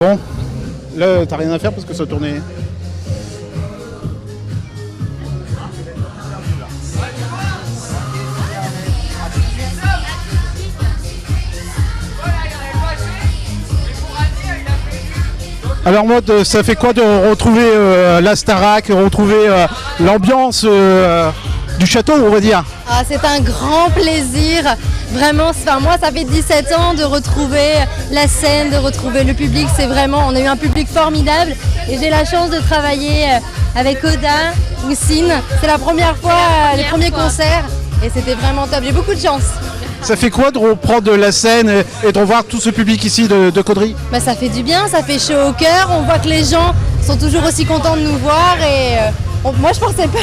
Bon, là t'as rien à faire parce que ça tournait. Alors Maud, ça fait quoi de retrouver la Starac, retrouver l'ambiance du château, on va dire? Ah, c'est un grand plaisir, vraiment, moi ça fait 17 ans de retrouver la scène, de retrouver le public, on a eu un public formidable et j'ai la chance de travailler avec Oda, Houssine, c'est la première fois, les premiers concerts et c'était vraiment top, j'ai beaucoup de chance. Ça fait quoi de reprendre la scène et de revoir tout ce public ici de Caudry? Bah, ça fait du bien, ça fait chaud au cœur, on voit que les gens sont toujours aussi contents de nous voir et moi je pensais pas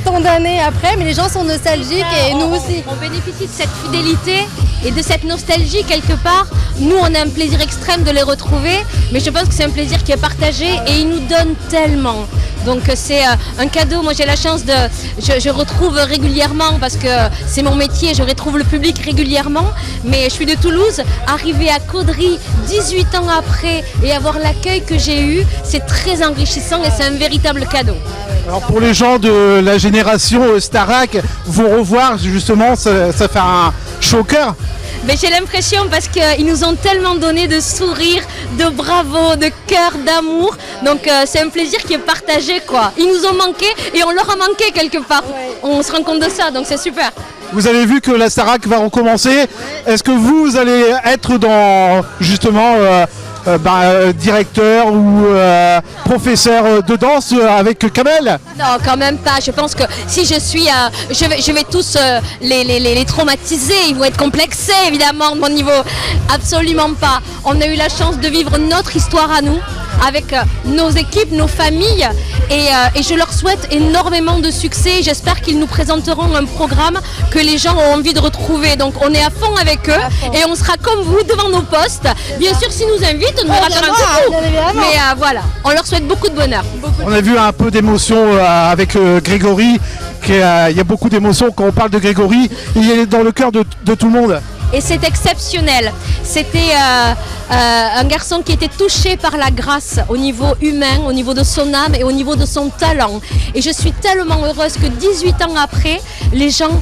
tant d'années après, mais les gens sont nostalgiques et nous aussi. On bénéficie de cette fidélité et de cette nostalgie quelque part. Nous on a un plaisir extrême de les retrouver, mais je pense que c'est un plaisir qui est partagé et ils nous donnent tellement. Donc c'est un cadeau, moi j'ai la chance je retrouve régulièrement parce que c'est mon métier, je retrouve le public régulièrement, mais je suis de Toulouse, arriver à Caudry 18 ans après et avoir l'accueil que j'ai eu, c'est très enrichissant et c'est un véritable cadeau. Alors pour les gens de la génération Starac, vous revoir justement, ça fait un chaud au cœur. Mais j'ai l'impression parce qu'ils nous ont tellement donné de sourires, de bravo, de cœur, d'amour. Donc c'est un plaisir qui est partagé quoi. Ils nous ont manqué et on leur a manqué quelque part. Ouais. On se rend compte de ça, donc c'est super. Vous avez vu que la Starac va recommencer. Ouais. Est-ce que vous allez être dans justement directeur ou professeur de danse avec Kamel? Non, quand même pas. Je pense que si je suis, je vais tous les traumatiser. Ils vont être complexés évidemment de mon niveau. Absolument pas. On a eu la chance de vivre notre histoire à nous, avec nos équipes, nos familles et je leur souhaite énormément de succès. J'espère qu'ils nous présenteront un programme que les gens ont envie de retrouver. Donc on est à fond avec eux et on sera comme vous devant nos postes. Bien sûr, s'ils nous invitent, on ira faire un coucou. Mais voilà, on leur souhaite beaucoup de bonheur. On a vu un peu d'émotion avec Grégory. Il y a beaucoup d'émotion quand on parle de Grégory. Il est dans le cœur de tout le monde. Et c'est exceptionnel. C'était un garçon qui était touché par la grâce au niveau humain, au niveau de son âme et au niveau de son talent. Et je suis tellement heureuse que 18 ans après, les gens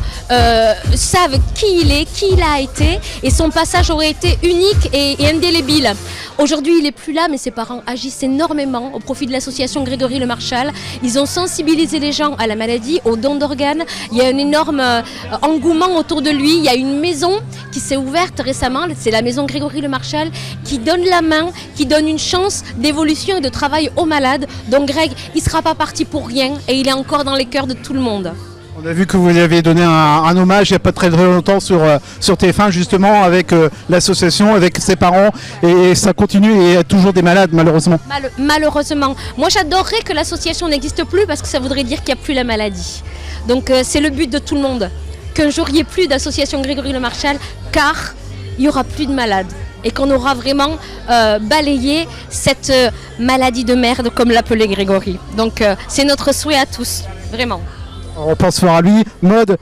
savent qui il est, qui il a été. Et son passage aurait été unique et indélébile. Aujourd'hui, il n'est plus là, mais ses parents agissent énormément au profit de l'association Grégory Le Marchal. Ils ont sensibilisé les gens à la maladie, aux dons d'organes. Il y a un énorme engouement autour de lui. Il y a une maison qui s'est ouverte récemment, c'est la maison Grégory Le Marchal, qui donne la main, qui donne une chance d'évolution et de travail aux malades. Donc Greg, il ne sera pas parti pour rien et il est encore dans les cœurs de tout le monde. On a vu que vous lui avez donné un hommage il n'y a pas très longtemps sur TF1 justement avec l'association, avec ses parents et ça continue et il y a toujours des malades malheureusement. Malheureusement. Moi j'adorerais que l'association n'existe plus parce que ça voudrait dire qu'il n'y a plus la maladie. Donc c'est le but de tout le monde. Qu'un jour il n'y ait plus d'association Grégory Le Marchal car il n'y aura plus de malades et qu'on aura vraiment balayé cette maladie de merde comme l'appelait Grégory. Donc c'est notre souhait à tous, vraiment. On pense fort à lui. Maud,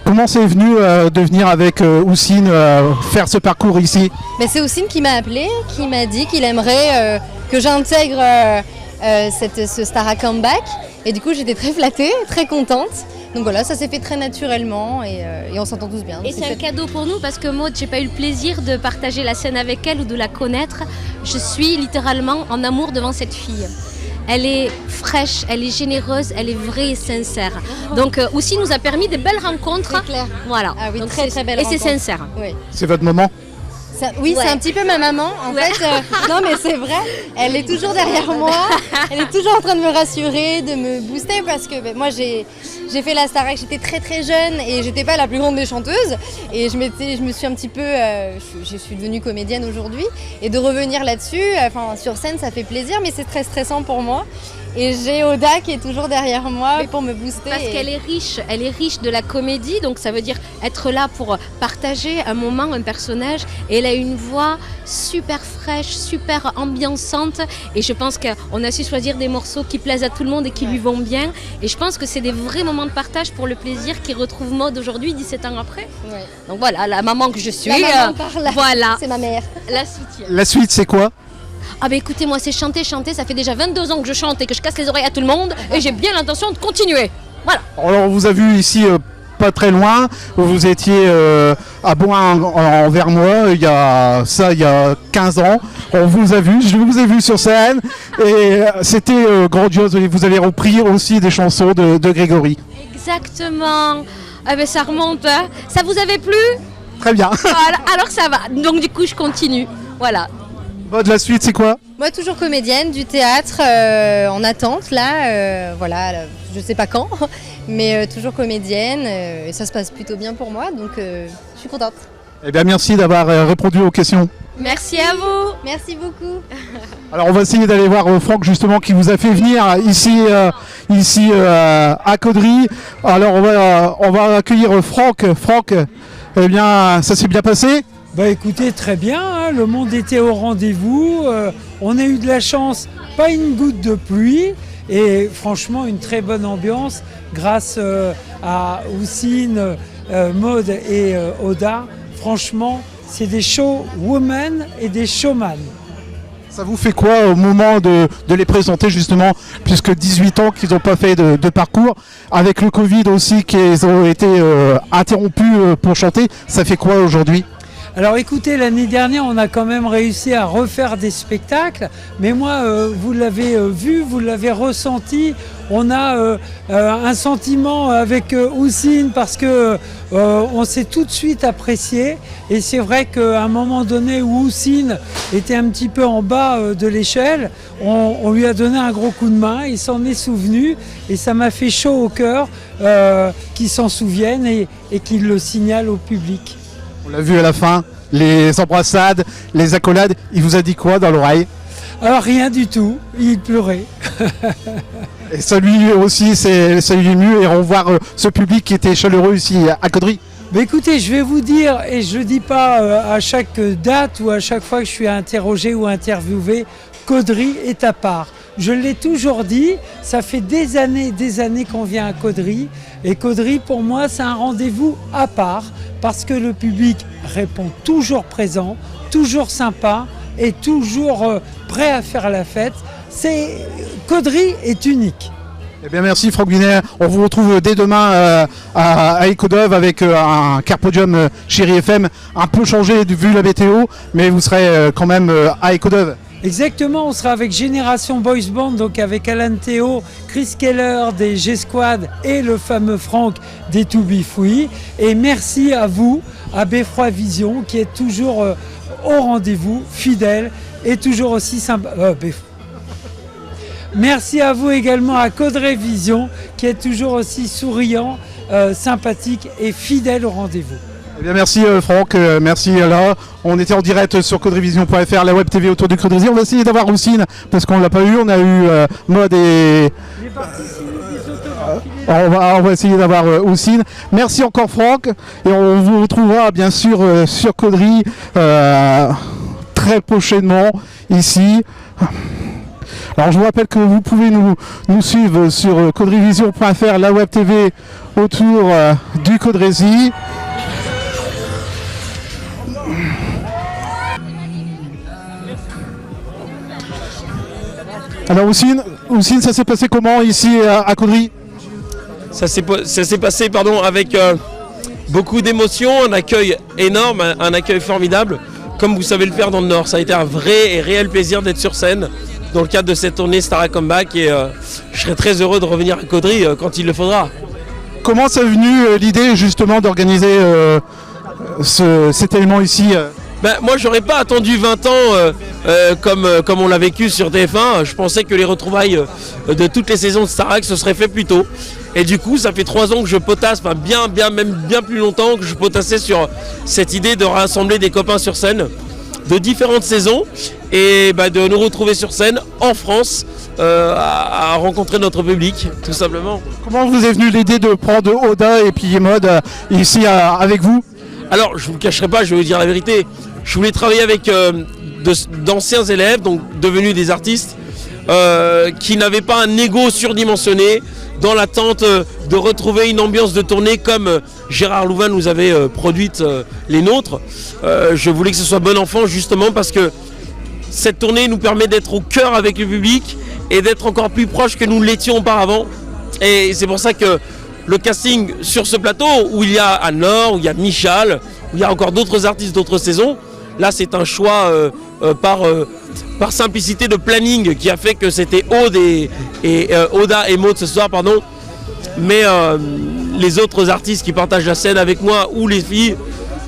comment c'est venu de venir avec Houssine faire ce parcours ici? Mais c'est Houssine qui m'a appelé, qui m'a dit qu'il aimerait que j'intègre ce Starac Comeback et du coup j'étais très flattée, très contente. Donc voilà, ça s'est fait très naturellement et on s'entend tous bien. Et c'est un cadeau pour nous parce que Maud, j'ai pas eu le plaisir de partager la scène avec elle ou de la connaître. Je suis littéralement en amour devant cette fille. Elle est fraîche, elle est généreuse, elle est vraie et sincère. Donc aussi nous a permis de belles rencontres. C'est clair. Voilà. Ah oui, donc très belle rencontre. Et c'est sincère. Oui. C'est votre maman? Oui, c'est un petit peu ma maman. En fait, non mais c'est vrai, elle est toujours derrière moi. Elle est toujours en train de me rassurer, de me booster parce que moi j'ai fait la Starac, j'étais très très jeune et j'étais pas la plus grande des chanteuses. Et je me suis un petit peu, je suis devenue comédienne aujourd'hui et de revenir là-dessus, sur scène ça fait plaisir, mais c'est très stressant pour moi. Et j'ai Oda qui est toujours derrière moi pour me booster. Parce qu'elle est riche de la comédie, donc ça veut dire être là pour partager un moment, un personnage. Et elle a une voix super fraîche, super ambiançante. Et je pense qu'on a su choisir des morceaux qui plaisent à tout le monde et qui lui vont bien. Et je pense que c'est des vrais moments de partage pour le plaisir qui retrouve Maud aujourd'hui, 17 ans après. Ouais. Donc voilà, la maman que je suis. La maman par là. Voilà. C'est ma mère. La suite. La suite, c'est quoi? Ah bah écoutez, moi c'est chanter, ça fait déjà 22 ans que je chante et que je casse les oreilles à tout le monde et j'ai bien l'intention de continuer. Voilà. Alors on vous a vu ici pas très loin, vous étiez à Boin en Vernois il y a 15 ans. On vous a vu, je vous ai vu sur scène et c'était grandiose. Vous avez repris aussi des chansons de Grégory. Exactement. Ah ben ça remonte, hein. Ça vous avait plu? Très bien. Voilà, alors ça va. Donc du coup je continue. Voilà. De la suite, c'est quoi? Moi, toujours comédienne, du théâtre, en attente, là, voilà, je sais pas quand, mais toujours comédienne, et ça se passe plutôt bien pour moi, donc je suis contente. Eh bien, merci d'avoir répondu aux questions. Merci à vous. Merci beaucoup. Alors, on va essayer d'aller voir Franck, justement, qui vous a fait venir ici à Caudry. Alors, on va accueillir Franck. Franck, eh bien, ça s'est bien passé? Bah écoutez, très bien, hein, le monde était au rendez-vous, on a eu de la chance, pas une goutte de pluie et franchement une très bonne ambiance grâce à Houssine, Maud et Oda. Franchement, c'est des showwomen et des showman. Ça vous fait quoi au moment de les présenter justement, puisque 18 ans qu'ils n'ont pas fait de parcours, avec le Covid aussi qu'ils ont été interrompus pour chanter, ça fait quoi aujourd'hui? Alors écoutez, l'année dernière, on a quand même réussi à refaire des spectacles, mais moi, vous l'avez vu, vous l'avez ressenti, on a un sentiment avec Houssine parce que on s'est tout de suite apprécié et c'est vrai qu'à un moment donné où Houssine était un petit peu en bas de l'échelle, on lui a donné un gros coup de main, il s'en est souvenu et ça m'a fait chaud au cœur qu'il s'en souvienne et qu'il le signale au public. On l'a vu à la fin, les embrassades, les accolades, il vous a dit quoi dans l'oreille? Alors rien du tout, il pleurait. Et ça lui aussi, ça lui ému et revoir ce public qui était chaleureux ici à Caudry. Mais écoutez, je vais vous dire, et je ne le dis pas à chaque date ou à chaque fois que je suis interrogé ou interviewé, Caudry est à part. Je l'ai toujours dit, ça fait des années qu'on vient à Caudry. Et Caudry, pour moi, c'est un rendez-vous à part parce que le public répond toujours présent, toujours sympa et toujours prêt à faire la fête. Caudry est unique. Eh bien merci Franck Wiener, on vous retrouve dès demain à Écodove avec un Carpodium Chéri FM un peu changé vu la météo, mais vous serez quand même à Écodove. Exactement, on sera avec Génération Boys Band, donc avec Alan Théo, Chris Keller des G-Squad et le fameux Franck des To Be Free. Et merci à vous, à Beffroi Vision, qui est toujours au rendez-vous, fidèle et toujours aussi sympa. Merci à vous également à Caudry Vision, qui est toujours aussi souriant, sympathique et fidèle au rendez-vous. Eh bien merci Franck, merci là. On était en direct sur caudryvision.fr, la web TV autour du Caudry. On va essayer d'avoir Houssine parce qu'on l'a pas eu. On a eu Maud et on va essayer d'avoir Houssine. Merci encore Franck et on vous retrouvera bien sûr sur Caudry très prochainement ici. Alors je vous rappelle que vous pouvez nous suivre sur caudryvision.fr, la web TV autour du Caudrésie. Alors Houssine, ça s'est passé comment ici à Caudry? Ça s'est passé avec beaucoup d'émotions, un accueil énorme, un accueil formidable, comme vous savez le faire dans le Nord. Ça a été un vrai et réel plaisir d'être sur scène dans le cadre de cette tournée Star Comeback et je serai très heureux de revenir à Caudry quand il le faudra. Comment c'est venu l'idée justement d'organiser cet événement ici Moi j'aurais pas attendu 20 ans comme on l'a vécu sur TF1. Je pensais que les retrouvailles de toutes les saisons de Starac se seraient fait plus tôt. Et du coup ça fait 3 ans que je potasse, même bien plus longtemps que je potassais sur cette idée de rassembler des copains sur scène de différentes saisons et de nous retrouver sur scène en France à rencontrer notre public tout simplement. Comment vous est venue l'idée de prendre Oda et puis Maud ici avec vous? Alors je ne vous cacherai pas, je vais vous dire la vérité, je voulais travailler avec d'anciens élèves, donc devenus des artistes, qui n'avaient pas un ego surdimensionné, dans l'attente de retrouver une ambiance de tournée comme Gérard Louvain nous avait produite les nôtres. Je voulais que ce soit bon enfant justement parce que cette tournée nous permet d'être au cœur avec le public et d'être encore plus proche que nous l'étions auparavant. Et c'est pour ça que le casting sur ce plateau, où il y a Anne-Laure, où il y a Michal, où il y a encore d'autres artistes d'autres saisons, là c'est un choix par simplicité de planning qui a fait que c'était Aude Oda et Maud ce soir, pardon. Mais les autres artistes qui partagent la scène avec moi ou les filles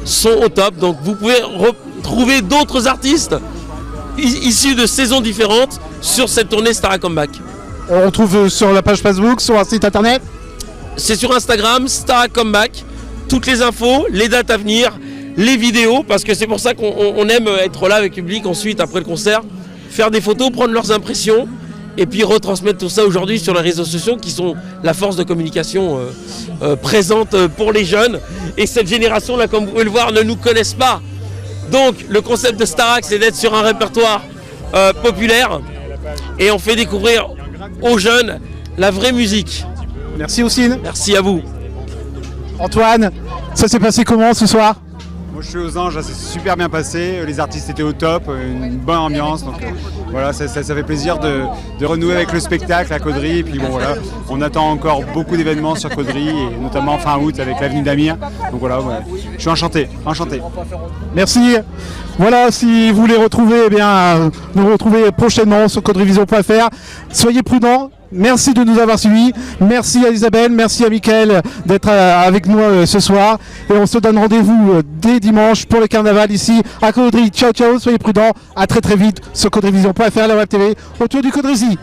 sont au top. Donc vous pouvez retrouver d'autres artistes issus de saisons différentes sur cette tournée Starac Comeback. On retrouve sur la page Facebook, sur un site internet. C'est sur Instagram, Starac Comeback. Toutes les infos, les dates à venir, les vidéos, parce que c'est pour ça qu'on aime être là avec le public ensuite, après le concert, faire des photos, prendre leurs impressions, et puis retransmettre tout ça aujourd'hui sur les réseaux sociaux qui sont la force de communication présente pour les jeunes. Et cette génération-là, comme vous pouvez le voir, ne nous connaissent pas. Donc le concept de Starac, c'est d'être sur un répertoire populaire, et on fait découvrir aux jeunes la vraie musique. Merci Houssine. Merci à vous. Antoine, ça s'est passé comment ce soir? Moi je suis aux Anges, ça s'est super bien passé, les artistes étaient au top, une bonne ambiance, donc voilà, ça fait plaisir de renouer avec le spectacle à Caudry, et puis bon voilà, on attend encore beaucoup d'événements sur Caudry, et notamment fin août avec l'avenue d'Amir, donc voilà, ouais, je suis enchanté. Merci. Voilà, si vous les retrouvez, eh bien, nous retrouvez prochainement sur caudryvision.fr. Soyez prudents. Merci de nous avoir suivis. Merci à Isabelle, merci à Mickaël d'être avec nous ce soir. Et on se donne rendez-vous dès dimanche pour le carnaval ici à Caudry. Ciao, ciao, soyez prudents. À très très vite sur caudryvision.fr, la web TV, autour du Caudry.